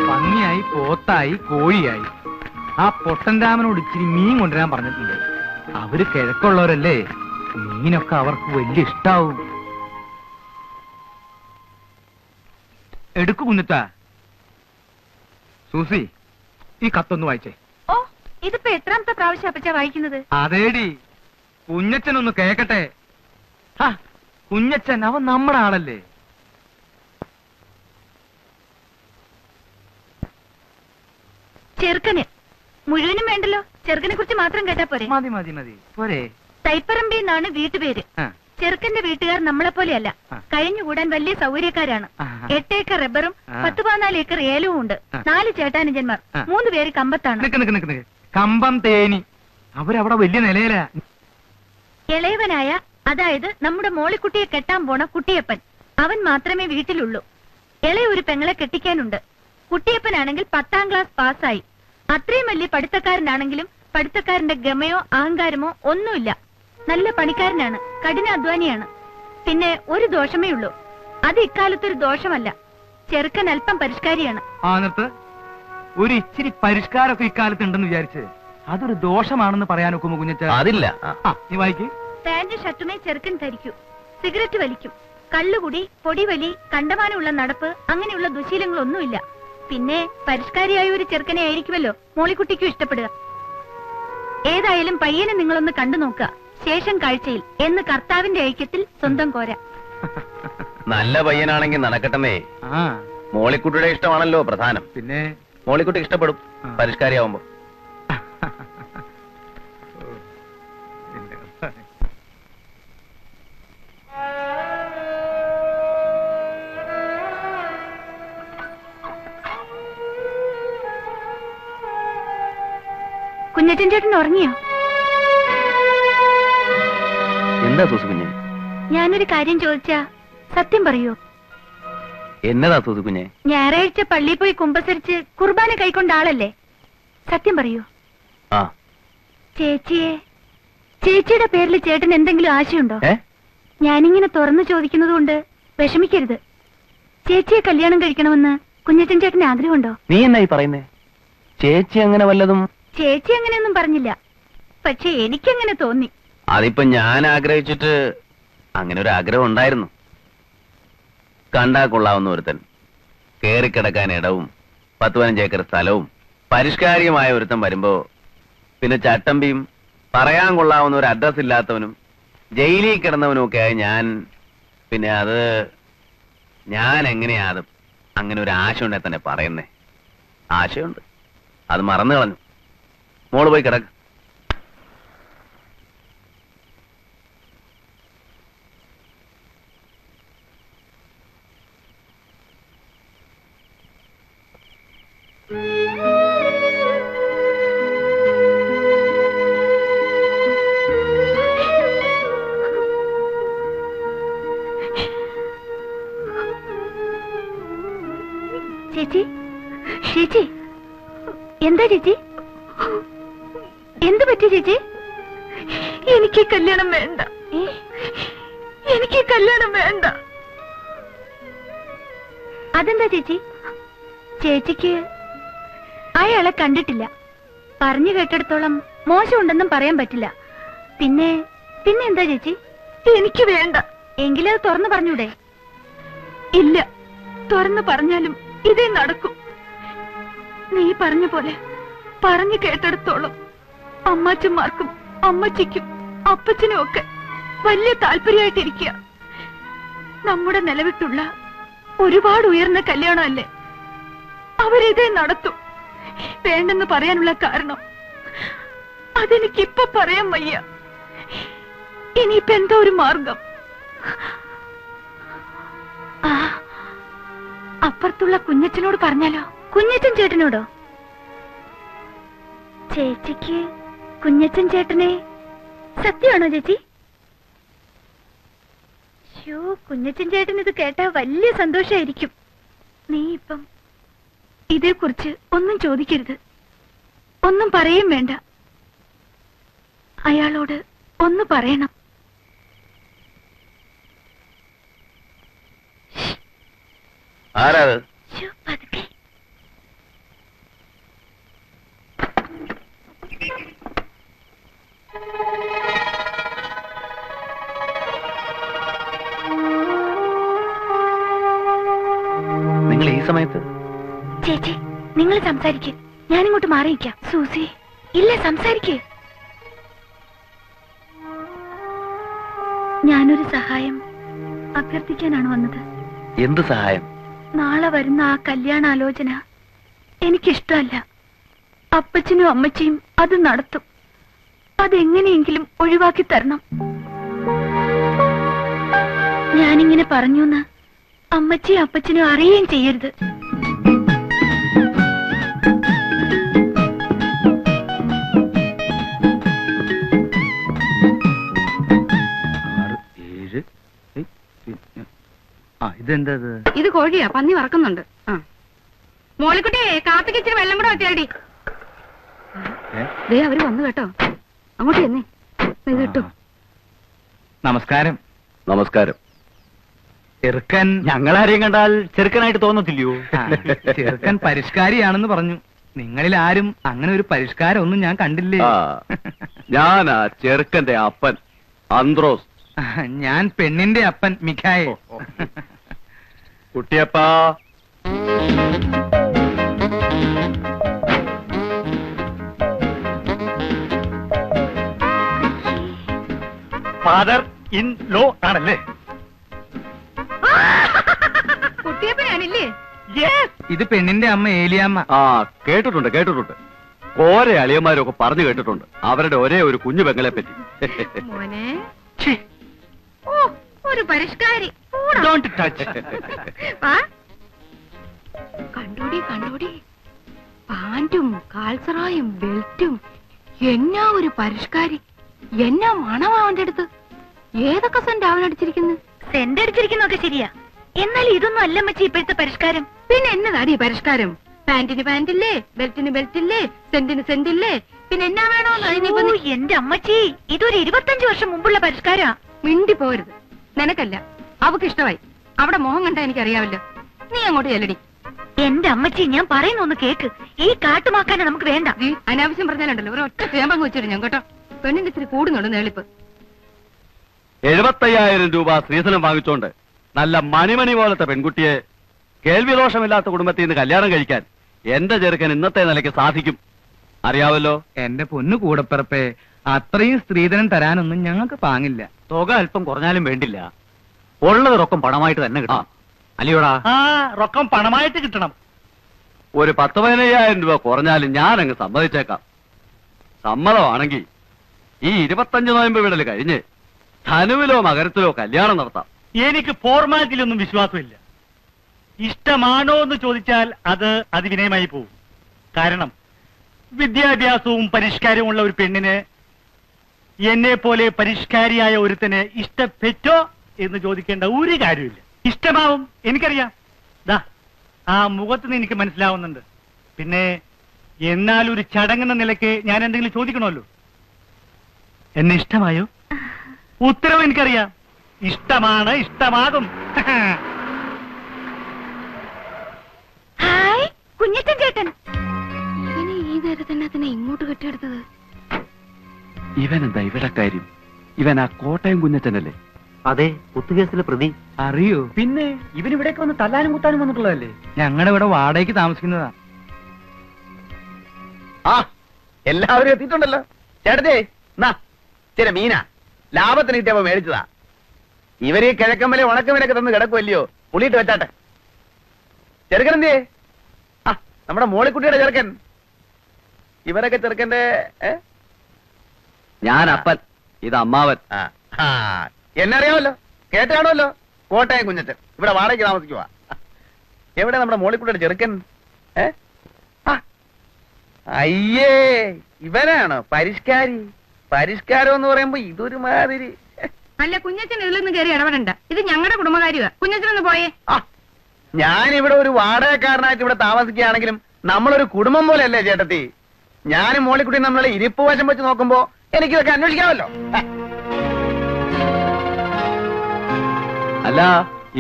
പന്നിയായി, പോത്തായി, കോഴിയായി. ആ പൊട്ടൻ രാമനോട് ഇച്ചിരി മീൻ കൊണ്ടുവരാൻ പറഞ്ഞിട്ടുണ്ട്. അവര് കിഴക്കുള്ളവരല്ലേ, മീനൊക്കെ അവർക്ക് വലിയ ഇഷ്ടാവും. എടുക്കു കുഞ്ഞിത്ത. സൂസി, ഈ കത്തൊന്ന് വായിച്ചേ. ഓ, ഇതിപ്പോ എത്രാമത്തെ പ്രാവശ്യം അപ്പച്ചാ വായിക്കുന്നത്? അതേടി, കുഞ്ഞച്ചനൊന്ന് കേക്കട്ടെ. കുഞ്ഞച്ചൻ അവൻ നമ്മുടെ ആളല്ലേ. ചെറുക്കന് മുഴുവനും വേണ്ടല്ലോ, ചെറുക്കനെ കുറിച്ച് മാത്രം കേട്ടാ പോരെ? മതി മതി മതി പോരെ. തൈപ്പറമ്പി എന്നാണ് വീട്ടുപേര്. ചെറുക്കന്റെ വീട്ടുകാർ നമ്മളെ പോലെയല്ല, കഴിഞ്ഞുകൂടാൻ വലിയ സൗകര്യക്കാരാണ്. 8 ഏക്കർ റബ്ബറും 10-14 ഏക്കർ ഏലവും ഉണ്ട്. 4 ചേട്ടാനുജന്മാർ, 3 പേര് കമ്പത്താണ്. കമ്പം തേനി അവരവിടെ വലിയ നിലയില. ഇളയവനായ, അതായത് നമ്മുടെ മോളിക്കുട്ടിയെ കെട്ടാൻ പോണ കുട്ടിയപ്പൻ, അവൻ മാത്രമേ വീട്ടിലുള്ളൂ. ഇളയ ഒരു പെങ്ങളെ കെട്ടിക്കാനുണ്ട്. കുട്ടിയപ്പനാണെങ്കിൽ 10ാം ക്ലാസ് പാസ്സായി. അത്രയും വലിയ പഠിത്തക്കാരനാണെങ്കിലും പഠിത്തക്കാരന്റെ ഗമയോ അഹങ്കാരമോ ഒന്നുമില്ല. നല്ല പണിക്കാരനാണ്, കഠിനാധ്വാനിയാണ്. പിന്നെ ഒരു ദോഷമേ ഉള്ളൂ, അത് ഇക്കാലത്തൊരു ദോഷമല്ല. ചെറുക്കൻ അല്പം പരിഷ്കാരിയാണ്. ഒരു ഇച്ചിരി പരിഷ്കാരമൊക്കെ ഇക്കാലത്ത് ഉണ്ടെന്ന് വിചാരിച്ച് അതൊരു ദോഷമാണെന്ന് പറയാൻ ഒക്കുമോ കുഞ്ഞച്ച? അതില്ല. നീ വായിക്ക്. പാന്റ് ഷർട്ടുമേ ചെറുക്കൻ ധരിക്കൂ. സിഗരറ്റ് വലിക്കും. കള്ളുകുടി, പൊടിവലി, കണ്ടമാനമുള്ള നടപ്പ്, അങ്ങനെയുള്ള ദുശീലങ്ങളൊന്നുമില്ല. പിന്നെ പരിഷ്കാരിയായ ഒരു ചെറുക്കനെ ആയിരിക്കുമല്ലോ മോളിക്കുട്ടിക്കും ഇഷ്ടപ്പെടുക. ഏതായാലും പയ്യനെ നിങ്ങളൊന്ന് കണ്ടു നോക്കുക. ശേഷം കാഴ്ചയിൽ എന്ന് കർത്താവിന്റെ ഐക്യത്തിൽ സ്വന്തം കോര. നല്ല പയ്യനാണെങ്കിൽ നടക്കട്ടെന്നേ. മോളിക്കുട്ടിയുടെ ഇഷ്ടമാണല്ലോ പ്രധാനം. പിന്നെ മോളിക്കുട്ടി ഇഷ്ടപ്പെടും പരിഷ്കാരിയാവുമ്പോ. കുഞ്ഞച്ചൻ ചേട്ടൻ ഉറങ്ങിയോ? എന്താ സൂസു കുഞ്ഞെ? ഞാനൊരു കാര്യം ചോദിച്ചാ സത്യം പറയൂ? എന്നതാ സൂസു കുഞ്ഞെ? ഞായറാഴ്ച പള്ളിയിൽ പോയി കുമ്പസരിച്ച് കുർബാന കൈക്കൊണ്ട ആളല്ലേ? സത്യം പറയൂ. ചേച്ചിയുടെ പേരിൽ ചേട്ടൻ എന്തെങ്കിലും ആശയുണ്ടോ? ഞാനിങ്ങനെ തുറന്നു ചോദിക്കുന്നത് കൊണ്ട് വിഷമിക്കരുത്. ചേച്ചിയെ കല്യാണം കഴിക്കണമെന്ന് കുഞ്ഞച്ചൻ ചേട്ടന് ആഗ്രഹമുണ്ടോ? നീ എന്നായി പറയുന്നേ? ചേച്ചി അങ്ങനെ വല്ലതും? ചേച്ചി അങ്ങനെയൊന്നും പറഞ്ഞില്ല, പക്ഷെ എനിക്കങ്ങനെ തോന്നി. അതിപ്പോ ഞാൻ ആഗ്രഹിച്ചിട്ട് അങ്ങനെ ഒരു ആഗ്രഹം ഉണ്ടായിരുന്നു. കണ്ടാ കൊള്ളാവുന്ന ഒരുത്തൻ, കേറിക്കിടക്കാൻ ഇടവും 10-15 ഏക്കർ സ്ഥലവും പരിഷ്കാരിയുമായ ഒരുത്തൻ വരുമ്പോ പിന്നെ ചട്ടമ്പിയും പറയാൻ കൊള്ളാവുന്ന ഒരു അഡ്രസ് ഇല്ലാത്തവനും ജയിലിൽ കിടന്നവനും ഒക്കെ ആയി പിന്നെ ഞാൻ എങ്ങനെയാ അത് അങ്ങനെ ഒരു ആശ ഉണ്ടെ തന്നെ പറയുന്നേ? ആശയുണ്ട്, അത് മറന്നു കളഞ്ഞു. മോള് പോയി കിടക്ക്. ചേച്ചി, ചേച്ചി, എന്താ ചേച്ചി? എന്ത് പറ്റി ചേച്ചി? എനിക്ക് കല്യാണം വേണ്ട, എനിക്ക് കല്യാണം വേണ്ട. അതെന്താ ചേച്ചി? ചേച്ചിക്ക് അയാളെ കണ്ടിട്ടില്ല. പറഞ്ഞു കേട്ടിടത്തോളം മോശമുണ്ടെന്നും പറയാൻ പറ്റില്ല. പിന്നെ എന്താ ചേച്ചി? എനിക്ക് വേണ്ട. എങ്കിലത് തുറന്നു പറഞ്ഞൂടെ? ഇല്ല, തുറന്നു പറഞ്ഞാലും ഇതേ നടക്കും. നീ പറഞ്ഞ പോലെ പറഞ്ഞു കേട്ടിടത്തോളം അമ്മാച്ചന്മാർക്കും അമ്മച്ചിക്കും അപ്പച്ചനും ഒക്കെ വലിയ താല്പര്യമായിട്ടിരിക്കുക. നമ്മുടെ നിലവിട്ടുള്ള ഒരുപാട് ഉയർന്ന കല്യാണമല്ലേ, അവരിതേ നടത്തും. വേണ്ടെന്ന് പറയാനുള്ള കാരണം അതെനിക്കിപ്പൊ പറയാൻ വയ്യ. ഇനിയിപ്പോ എന്തോ ഒരു മാർഗം. അപ്പുറത്തുള്ള കുഞ്ഞച്ചനോട് പറഞ്ഞാലോ? കുഞ്ഞച്ചൻ ചേട്ടനോടോ? ചേച്ചിക്ക് കുഞ്ഞച്ചൻ ചേട്ടനെ സത്യമാണോ ചേച്ചി? കുഞ്ഞച്ചൻ ചേട്ടൻ ഇത് കേട്ടാ വലിയ സന്തോഷായിരിക്കും. നീ ഇപ്പം ഇതേക്കുറിച്ച് ഒന്നും ചോദിക്കരുത്, ഒന്നും പറയും വേണ്ട. അയാളോട് ഒന്ന് പറയണം. ആരാത്? ശ്ശോ, പതുക്കെ. നിങ്ങൾ ഈ സമയത്ത്? ചേച്ചി, നിങ്ങൾ സംസാരിക്ക്, ഞാനിങ്ങോട്ട് മാറിയിക്കാം. സൂസി, ഇല്ല, സംസാരിക്ക്. ഞാനൊരു സഹായം അഭ്യർത്ഥിക്കാനാണ് വന്നത്. എന്ത് സഹായം? നാളെ വരുന്ന ആ കല്യാണാലോചന എനിക്കിഷ്ടമല്ല. അപ്പച്ചനും അമ്മച്ചിയും അത് നടത്തും. അതെങ്ങനെയെങ്കിലും ഒഴിവാക്കി തരണം. ഞാനിങ്ങനെ പറഞ്ഞൂന്ന് അമ്മച്ചിയും അപ്പച്ചനും അറിയുകയും ചെയ്യരുത്. ഇതെന്താ? ഇത് കോഴിയാ, പന്നി വറക്കുന്നുണ്ട്. മോളിക്കുട്ടിയെ കാപ്പിക്ക് ഇച്ചിരി വെള്ളം കൂടെ വെച്ചാടി. ദേ അവര് വന്നു കേട്ടോ. അങ്ങോട്ട് ചെന്നേ, ഇത് കിട്ടും. നമസ്കാരം. നമസ്കാരം. ചെറുക്കൻ ഞങ്ങളാരെയും കണ്ടാൽ ചെറുക്കനായിട്ട് തോന്നത്തില്ലയോ? ചെറുക്കൻ പരിഷ്കാരിയാണെന്ന് പറഞ്ഞു. നിങ്ങളിൽ ആരും അങ്ങനെ ഒരു പരിഷ്കാരം ഒന്നും ഞാൻ കണ്ടില്ലേ. ഞാനാ ചെറുക്കന്റെ അപ്പൻ അന്ത്രോസ്. ഞാൻ പെണ്ണിന്റെ അപ്പൻ മിഖായേ. കുട്ടിയപ്പാ, ഫാദർ ഇൻ ലോ ആണല്ലേ? കുട്ടിയപ്പനാണില്ലേ? ഇത് പെണ്ണിന്റെ അമ്മ ഏലിയാമ്മ. ആ കേട്ടിട്ടുണ്ട് കേട്ടിട്ടുണ്ട്. ഓരോ അളിയന്മാരൊക്കെ പറഞ്ഞു കേട്ടിട്ടുണ്ട് അവരുടെ ഒരേ ഒരു കുഞ്ഞു പെങ്ങളെ പറ്റി. മോനെ, ഓ ഒരു പരിഷ്കാരി. Don't touch. കണ്ടോടി കണ്ടോടി, പാന്റും കാൽസറായും ബെൽറ്റും. എന്നാ ഒരു പരിഷ്കാരി, എന്നാ മണം അവന്റെ അടുത്ത്. ഏതൊക്കെ സെന്റ് അവനടിച്ചിരിക്കുന്നു. സെന്റ് അടിച്ചിരിക്കുന്നൊക്കെ ശരിയാ, എന്നാൽ ഇതൊന്നും അല്ല അമ്മച്ചി ഇപ്പോഴത്തെ പരിഷ്കാരം. പിന്നെ എന്നതാടി പരിഷ്കാരം? പാന്റിന് പാന്റില്ലേ, ബെൽറ്റിന് ബെൽറ്റില്ലേ, സെന്റിന് സെന്റില്ലേ, പിന്നെ എന്നാ വേണോന്ന്. ഓ, എന്റെ അമ്മച്ചി, ഇതൊരു 25 വർഷം മുമ്പുള്ള പരിഷ്കാരാ. മിണ്ടി പോരുത്. നിനക്കല്ല, അവക്ക് ഇഷ്ടമായി. അവിടെ മോഹം കണ്ടാ എനിക്കറിയാവല്ലോ. നീ അങ്ങോട്ട് ചെല്ലടി. എന്റെ അമ്മച്ചി, ഞാൻ പറയുന്നൊന്ന് കേക്ക്. ഈ കാട്ടുമാക്കാനെ നമുക്ക് വേണ്ട. അനാവശ്യം പറഞ്ഞാലുണ്ടല്ലോ ഒരു ഒറ്റ ചേമ്പങ്ങ് വെച്ചിട്ട് ഞാൻ കേട്ടോ. പെണ്ണിന്റെ ഇത്തിരി കൂടുന്നുണ്ട് നേളിപ്പ്. 75,000 രൂപ സ്ത്രീധനം വാങ്ങിച്ചോണ്ട് നല്ല മണിമണി പോലത്തെ പെൺകുട്ടിയെ കേൾവി ദോഷമില്ലാത്ത കുടുംബത്തിൽ നിന്ന് കല്യാണം കഴിക്കാൻ എന്റെ ചെറുക്കൻ ഇന്നത്തെ നിലയ്ക്ക് സാധിക്കും. അറിയാവല്ലോ. എന്റെ പൊന്നു കൂടപ്പിറപ്പേ, അത്രയും സ്ത്രീധനം തരാനൊന്നും ഞങ്ങൾക്ക് പാങ്ങില്ല. തുക അല്പം കുറഞ്ഞാലും വേണ്ടില്ല, ഉള്ളത് റൊക്കം പണമായിട്ട് തന്നെ കിട്ടണം. അല്ലയോടാ? ആ, റൊക്കം പണമായിട്ട് കിട്ടണം. ഒരു 10-15,000 രൂപ കുറഞ്ഞാലും ഞാൻ അങ്ങ് സമ്മതിച്ചേക്കാം. സമ്മതമാണെങ്കിൽ ഈ 25 നോയമ്പ് വിടൽ കഴിഞ്ഞ് ധനുവിലോ മകരത്തിലോ കല്യാണം നടത്താം. എനിക്ക് ഫോർമാലിറ്റിയിലൊന്നും വിശ്വാസമില്ല. ഇഷ്ടമാണോ എന്ന് ചോദിച്ചാൽ അത് അതിവിനയമായി പോകും. കാരണം വിദ്യാഭ്യാസവും പരിഷ്കാരവും ഉള്ള ഒരു പെണ്ണിന് എന്നെ പോലെ പരിഷ്കാരിയായ ഒരുത്തന് ഇഷ്ടപ്പെട്ടോ എന്ന് ചോദിക്കേണ്ട ഒരു കാര്യമില്ല. ഇഷ്ടമാവും, എനിക്കറിയാം. ദാ ആ മുഖത്തുനിന്ന് എനിക്ക് മനസ്സിലാവുന്നുണ്ട്. പിന്നെ എന്നാൽ ഒരു ചടങ്ങെന്ന നിലയ്ക്ക് ഞാൻ എന്തെങ്കിലും ചോദിക്കണമല്ലോ. എന്നെ ഇഷ്ടമായോ? ഉത്തരവ് എനിക്കറിയാം. ഇഷ്ടമാണ്, ഇഷ്ടമാകും. ഹായ് കുഞ്ഞച്ചൻ ചേട്ടൻ. ഇവനെ ഈ നേരത്തന്നെ അതിനെ ഇങ്ങോട്ട് കെട്ടിയെടുത്തത്. ഇവനെന്താ ഇവിടെ കാര്യം? ഇവൻ ആ കോട്ടയം കുഞ്ഞച്ചനല്ലേ? അതെ, കുത്തുകേസിലെ പ്രതി. അറിയോ? പിന്നെ ഇവനിവിടേക്ക് വന്ന് തല്ലാനും കുത്താനും വന്നിട്ടുള്ളതല്ലേ? ഞങ്ങളുടെ ഇവിടെ വാടകയ്ക്ക് താമസിക്കുന്നതാ. ആ എല്ലാവരും എത്തിയിട്ടുണ്ടല്ലോ. ചേട്ടത്തെ ചില മീന ലാഭത്തിന് കിട്ടിയപ്പോ മേടിച്ചതാ. ഇവര് ഈ കിഴക്കമ്മലെ ഉണക്കമീനൊക്കെ തന്ന് കിടക്കുമല്ലയോ, പുളിയിട്ട് വെച്ചാട്ടെ. ചെറുക്കനെന്തേ? ആ നമ്മുടെ മോളിക്കുട്ടിയുടെ ചെറുക്കൻ. ഇവരൊക്കെ ചെറുക്കന്റെ ഞാൻ അപ്പൻ, ഇത് അമ്മാവൻ. എന്നെ അറിയാമല്ലോ, കേട്ടാണല്ലോ. കോട്ടയം കുഞ്ഞച്ചൻ ഇവിടെ വാടകയ്ക്ക് താമസിക്കുവാ. എവിടെ നമ്മുടെ മോളിക്കുട്ടിയുടെ ചെറുക്കൻ? അയ്യേ, ഇവനാണോ പരിഷ്കാരി? പരിഷ്കാരം എന്ന് പറയുമ്പോ ഇതൊരു മാതിരി. അല്ല, കുഞ്ഞച്ചൻ ഇതിലൊന്നും കയറി ഇടപെടണ്ട. ഇത് ഞങ്ങളുടെ കുടുംബകാര്യമാ. കുഞ്ഞച്ചനൊന്ന് പോയേ. ഞാനിവിടെ ഒരു വാടകക്കാരനായിട്ട് ഇവിടെ താമസിക്കുകയാണെങ്കിലും നമ്മളൊരു കുടുംബം പോലെയല്ലേ ചേട്ടത്തി? ഞാനും മോളിക്കുട്ടി നമ്മളെ ഇരിപ്പ് വശം വെച്ച് നോക്കുമ്പോ എനിക്കിതൊക്കെ അന്വേഷിക്കാമല്ലോ. അല്ല,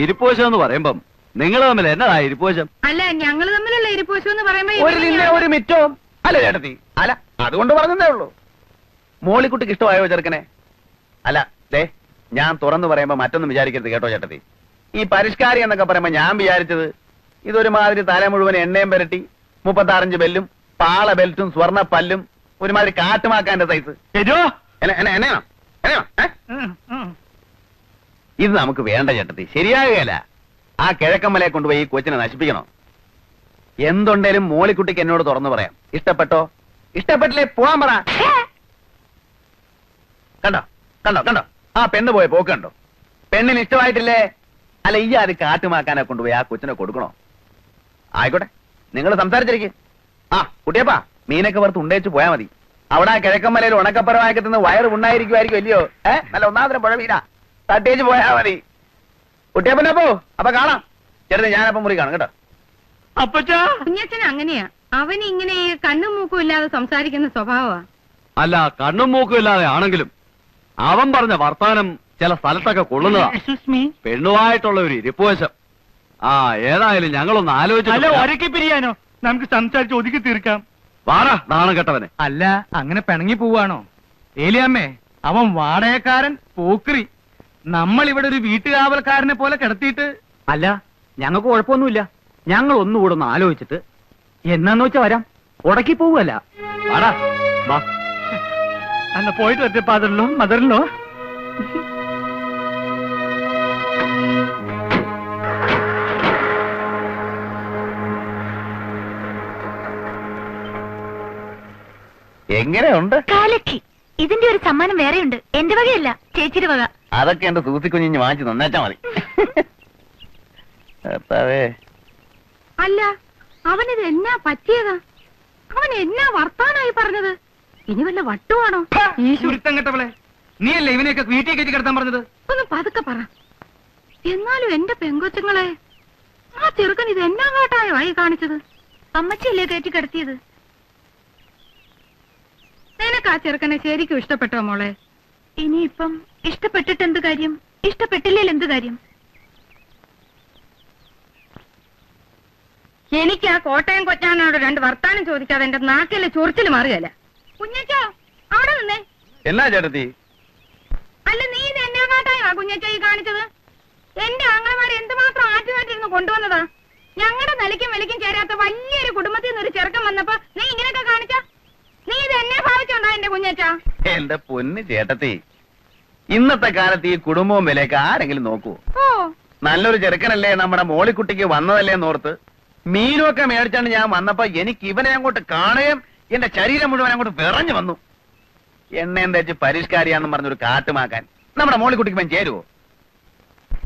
ഇരിപ്പ് വശം എന്ന് പറയുമ്പം നിങ്ങൾ തമ്മിൽ എന്നതാ ഇരിപ്പോശം? അല്ല ഞങ്ങള് തമ്മിലുള്ള ഇരിപ്പോശം എന്ന് പറയുമ്പോ ഒരു നിന്നെ ഒരു മിറ്റവും അല്ല ചേട്ടത്തി. അല്ല അതുകൊണ്ട് പറഞ്ഞതേ ഉള്ളൂ. മോളിക്കുട്ടിക്ക് ഇഷ്ടമായോ ചെറുക്കനെ? അല്ല ദേ, ഞാൻ തുറന്നു പറയുമ്പോ മറ്റൊന്നും വിചാരിക്കരുത് കേട്ടോ ചേട്ടത്തി. ഈ പരിഷ്കാരി എന്നൊക്കെ പറയുമ്പോ ഞാൻ വിചാരിച്ചത് ഇതൊരുമാതിരി തല മുഴുവൻ എണ്ണയും പുരട്ടി 36 ബെല്ലും പാള ബെൽറ്റും സ്വർണ്ണ പല്ലും ഒരുമാതിരി കാട്ടുമാക്കാന്റെ സൈസ്. എന്നെയാണോ? ഇത് നമുക്ക് വേണ്ട ചേട്ടത്തി, ശരിയാകുകയല്ല. ആ കിഴക്കമ്മലയെ കൊണ്ടുപോയി ഈ കൊച്ചിനെ നശിപ്പിക്കണോ? എന്തുണ്ടേലും മോളിക്കുട്ടിക്ക് എന്നോട് തുറന്നു പറയാം. ഇഷ്ടപ്പെട്ടോ? ഇഷ്ടപ്പെട്ടില്ലേ പോവാൻ പറ. കണ്ടോ കണ്ടോ കണ്ടോ ആ പെണ്ണ് പോയ പോക്ക് കണ്ടോ? പെണ്ണിന് ഇഷ്ടമായിട്ടില്ലേ? അല്ല ഈ അത് കാട്ടുമാക്കാനെ കൊണ്ടുപോയി ആ കൊച്ചിനെ കൊടുക്കണോ? ആയിക്കോട്ടെ, നിങ്ങൾ സംസാരിച്ചിരിക്കും. ആ കുട്ടിയപ്പാ, മീനൊക്കെ വറുത്ത് ഉണ്ടേച്ച് പോയാ മതി. അവിടെ ആ കിഴക്കമ്മലയിൽ ഉണക്കപ്പുറമാക്കി തിന്ന് വയറ് ഉണ്ടായിരിക്കുമായിരിക്കും അല്ലയോ? നല്ല ഒന്നാമതരം പുഴ വീടാ, തട്ടേച്ച് പോയാ മതി. കുട്ടിയപ്പനെ പോ, അപ്പൊ കാണാം. ചെറുത് ഞാനപ്പം മുറി കാണും കേട്ടോ. കുഞ്ഞച്ഛൻ അങ്ങനെയാ, അവന് ഇങ്ങനെ കണ്ണും മൂക്കും ഇല്ലാതെ സംസാരിക്കുന്ന സ്വഭാവമാ. അല്ല, കണ്ണും മൂക്കും ഇല്ലാതെ ആണെങ്കിലും അവൻ പറഞ്ഞ വർത്താനം ചില സ്ഥലത്തൊക്കെ കൊള്ളുന്നതാ. പെണ്ണുമായിട്ടുള്ള ഒരു ഇരിപ്പുവശം. ആ ഏതായാലും ഞങ്ങളൊന്ന് ആലോചിച്ചു പിരിയാനോ? നമുക്ക് സംസാരിച്ച് ഒതുക്കി തീർക്കാം. വാടാ നാണം കെട്ടവനെ. അല്ല, അങ്ങനെ പിണങ്ങി പോവാണോ? ഏലിയമ്മേ, അവൻ വാടകക്കാരൻ, പോക്രി. നമ്മൾ ഇവിടെ ഒരു വീട്ടുകാവൽക്കാരനെ പോലെ കിടത്തിയിട്ട്. അല്ല, ഞങ്ങൾക്ക് കുഴപ്പമൊന്നുമില്ല. ഞങ്ങൾ ഒന്നുകൂടെ ഒന്ന് ആലോചിച്ചിട്ട് എന്നാന്ന് വെച്ചാ വരാം. ഉടക്കി പോവല്ല. വാടാ വാ. അന്ന് പോയിട്ട് വരട്ടെ ഫാദറിലോ മദറിലോ. എങ്ങനെയുണ്ട്? കാലക്കി. ഇതിന്റെ ഒരു സമ്മാനം വേറെയുണ്ട്. എന്റെ വകയല്ല, ചേച്ചിയുടെ വക. അതൊക്കെ എന്റെ സൂസിക്കുഞ്ഞിഞ്ഞ് വാങ്ങിച്ച് നന്നാച്ചാ മതി. അല്ല, അവനിത് എന്നാ പറ്റിയതാ? അവൻ എന്നാ വർത്താനായി പറഞ്ഞത്? ഇനി വല്ല വട്ടുവാണോ? ഈ ചുരുത്തം കെട്ടവളെ, നീയല്ലേ ഇവനെയൊക്കെ വീട്ടിൽ കയറ്റി കിടത്താൻ പറഞ്ഞത്? ഒന്ന് പതുക്കെ പറ. എന്നാലും എന്റെ പെങ്കൊച്ചുങ്ങളെ, ആ ചെറുക്കൻ ഇത് എന്നാ കാട്ടായോ ആയി കാണിച്ചത്? അമ്മച്ചല്ലേ കയറ്റി കിടത്തിയത്? നിനക്ക് ആ ചെറുക്കനെ ശരിക്കും ഇഷ്ടപ്പെട്ടോ മോളെ? ഇനിയിപ്പം ഇഷ്ടപ്പെട്ടിട്ട് എന്ത് കാര്യം? ഇഷ്ടപ്പെട്ടില്ലേൽ എന്ത് കാര്യം? എനിക്ക് ആ കോട്ടയം കൊച്ചാനോട് 2 വർത്താനം ചോദിക്കാതെ എന്റെ നാക്കിലെ ചൊറിച്ചിൽ മാറുകയല്ല. കുഞ്ഞച്ചോ, അവിടെ നിന്നേ. എന്നാ ചേട്ടത്തി? അല്ല, നീ ഇത് എന്നാ കാട്ടായോ കുഞ്ഞച്ചോ ഈ കാണിച്ചത്? എന്റെ ആങ്ങളമാരെ എന്തുമാത്രം ആറ്റുമാറ്റിരുന്ന് കൊണ്ടുവന്നതാ. ഞങ്ങളുടെ നിലയ്ക്കും വിലയ്ക്കും ചേരാത്ത വലിയൊരു കുടുംബത്തിൽ നിന്ന് ഒരു ചെറുക്കം വന്നപ്പോ നീ ഇങ്ങനെയൊക്കെ കാണിച്ച? നീ ഇത് എന്നെ ഭാവിച്ചോണ്ടാ എന്റെ കുഞ്ഞച്ചാ? എന്റെ പൊന്ന് ചേട്ടത്തി, ഇന്നത്തെ കാലത്ത് ഈ കുടുംബവും വിലയൊക്കെ ആരെങ്കിലും നോക്കൂ? ഓ, നല്ലൊരു ചെറുക്കനല്ലേ നമ്മുടെ മോളിക്കുട്ടിക്ക് വന്നതല്ലേ എന്നോർത്ത് മീനുമൊക്കെ മേടിച്ചാണ്ട് ഞാൻ വന്നപ്പോ എനിക്ക് ഇവനെ അങ്ങോട്ട് കാണുകയും എന്റെ ശരീരം മുഴുവൻ അങ്ങോട്ട് വിറഞ്ഞു വന്നു. എണ്ണയും തേച്ച് പരിഷ്കാരിയാണെന്ന് പറഞ്ഞൊരു കാട്ടുമാക്കാൻ നമ്മുടെ മോളിക്കുട്ടിക്ക് ഇവൻ ചേരുവോ?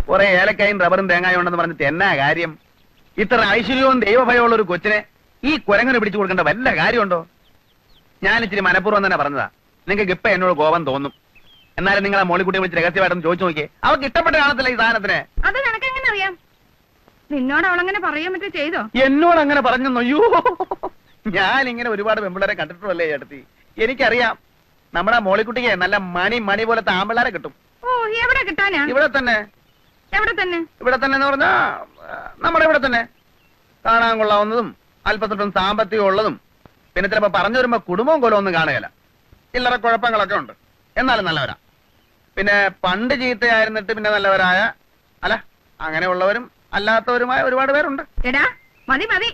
കുറെ ഏലക്കായും റബ്ബറും തേങ്ങായും ഉണ്ടെന്ന് പറഞ്ഞിട്ട് എന്നാ കാര്യം? ഇത്ര ഐശ്വര്യവും ദൈവഭയമുള്ള ഒരു കൊച്ചിനെ ഈ കുരങ്ങനെ പിടിച്ചു കൊടുക്കേണ്ട വല്ല കാര്യമുണ്ടോ? ഞാൻ ഇച്ചിരി മനഃപൂർവ്വം തന്നെ പറഞ്ഞതാ. നിങ്ങൾക്ക് ഇപ്പൊ എന്നോട് കോപം തോന്നും. എന്നാലും നിങ്ങളെ മോളിക്കുട്ടിയെ വിളിച്ച് രഹസ്യമായിട്ടൊന്ന് ചോദിച്ചു നോക്കിയേ. അവർക്ക് ഇഷ്ടപ്പെട്ട കാണത്തില്ല ഈ സാധനത്തിന്. അത് നിനക്കെങ്ങനെ അറിയാം? നിന്നോട് അവളങ്ങനെ പറയാൻ പറ്റും ചെയ്തോ? എന്നോട് അങ്ങനെ പറഞ്ഞു? അയ്യോ, ഞാൻ ഇങ്ങനെ ഒരുപാട് പെമ്പിള്ളേരെ കണ്ടിട്ടുള്ളല്ലേ ചേട്ടത്തി. എനിക്കറിയാം നമ്മുടെ മോളിക്കുട്ടിക്ക് നല്ല മണി പോലത്തെ ആമ്പിള്ളേരെ കിട്ടും. ഓ, എവിടെ കിട്ടാനാ? ഇവിടെ തന്നെ. എവിടെ തന്നെ? ഇവിടെ തന്നെ എന്ന് പറഞ്ഞാ നമ്മുടെ ഇവിടെ തന്നെ. കാണാൻ കൊള്ളാവുന്നതും അല്പത്തൊട്ടും സാമ്പത്തികം ഉള്ളതും പിന്നെ ചിലപ്പോ പറഞ്ഞു വരുമ്പോ കുടുംബവും കൊലവും ഒന്നും കാണുകയില്ല. ചില്ലറ കുഴപ്പങ്ങളൊക്കെ ഉണ്ട്, എന്നാലും നല്ലവരാ. പിന്നെ പണ്ട് ചീത്തയായിരുന്നിട്ട് പിന്നെ നല്ലവരായ, അല്ല അങ്ങനെയുള്ളവരും അല്ലാത്തവരുമായ ഒരുപാട് പേരുണ്ട്. എടാ, മതി മതി.